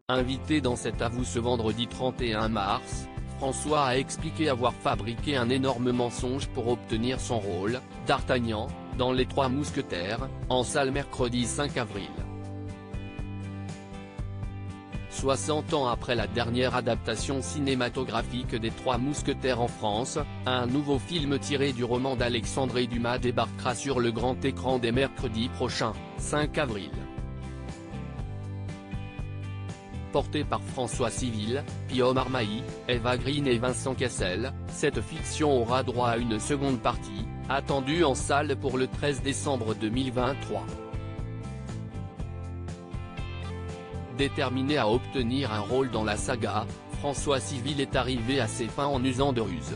Invité dans cet avou ce vendredi 31 mars, François a expliqué avoir fabriqué un énorme mensonge pour obtenir son rôle, d'Artagnan, dans Les Trois Mousquetaires, en salle mercredi 5 avril. 60 ans après la dernière adaptation cinématographique des Trois Mousquetaires en France, un nouveau film tiré du roman d'Alexandre Dumas débarquera sur le grand écran dès mercredi prochain, 5 avril. Porté par François Civil, Pio Marmaille, Eva Green et Vincent Cassel, cette fiction aura droit à une seconde partie, attendue en salle pour le 13 décembre 2023. Déterminé à obtenir un rôle dans la saga, François Civil est arrivé à ses fins en usant de ruses.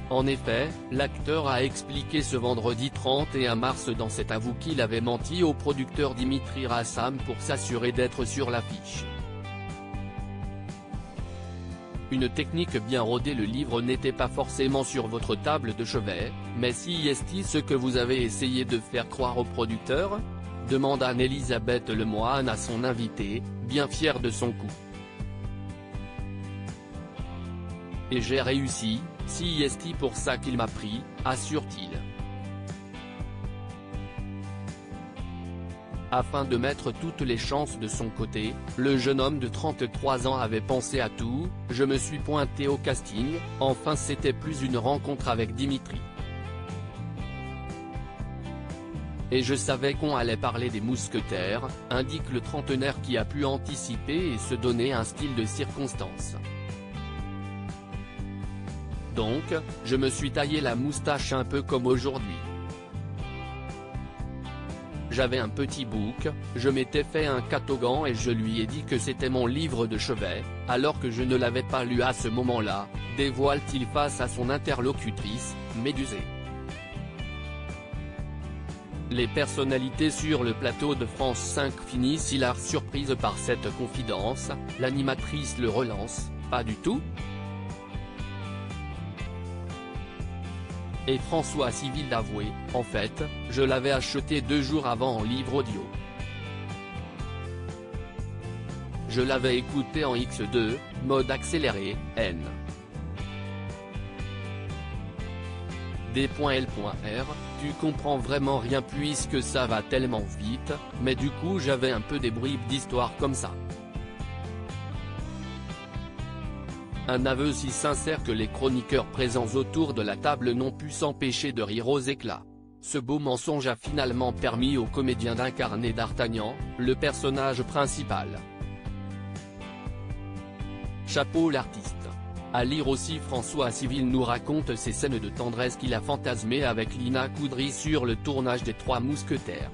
En effet, l'acteur a expliqué ce vendredi 31 mars dans cet avou qu'il avait menti au producteur Dimitri Rassam pour s'assurer d'être sur l'affiche. Une technique bien rodée. Le livre n'était pas forcément sur votre table de chevet, mais si est-il ce que vous avez essayé de faire croire au producteur ? Demande Anne-Elisabeth Lemoine à son invité, bien fière de son coup. Et j'ai réussi, si est-il pour ça qu'il m'a pris, assure-t-il. Afin de mettre toutes les chances de son côté, le jeune homme de 33 ans avait pensé à tout. Je me suis pointé au casting, enfin c'était plus une rencontre avec Dimitri. Et je savais qu'on allait parler des mousquetaires, indique le trentenaire qui a pu anticiper et se donner un style de circonstance. Donc, je me suis taillé la moustache un peu comme aujourd'hui. J'avais un petit bouc, je m'étais fait un catogan et je lui ai dit que c'était mon livre de chevet, alors que je ne l'avais pas lu à ce moment-là, dévoile-t-il face à son interlocutrice, médusée. Les personnalités sur le plateau de France 5 finissent hilar surprises par cette confidence. L'animatrice le relance, pas du tout ? Et François Civil d'avouer, en fait, je l'avais acheté 2 jours avant en livre audio. Je l'avais écouté en X2, mode accéléré, N. D.L.R, tu comprends vraiment rien puisque ça va tellement vite, mais du coup j'avais un peu des bribes d'histoire comme ça. Un aveu si sincère que les chroniqueurs présents autour de la table n'ont pu s'empêcher de rire aux éclats. Ce beau mensonge a finalement permis au comédien d'incarner d'Artagnan, le personnage principal. Chapeau l'artiste. À lire aussi, François Civil nous raconte ces scènes de tendresse qu'il a fantasmées avec Lina Coudry sur le tournage des Trois Mousquetaires.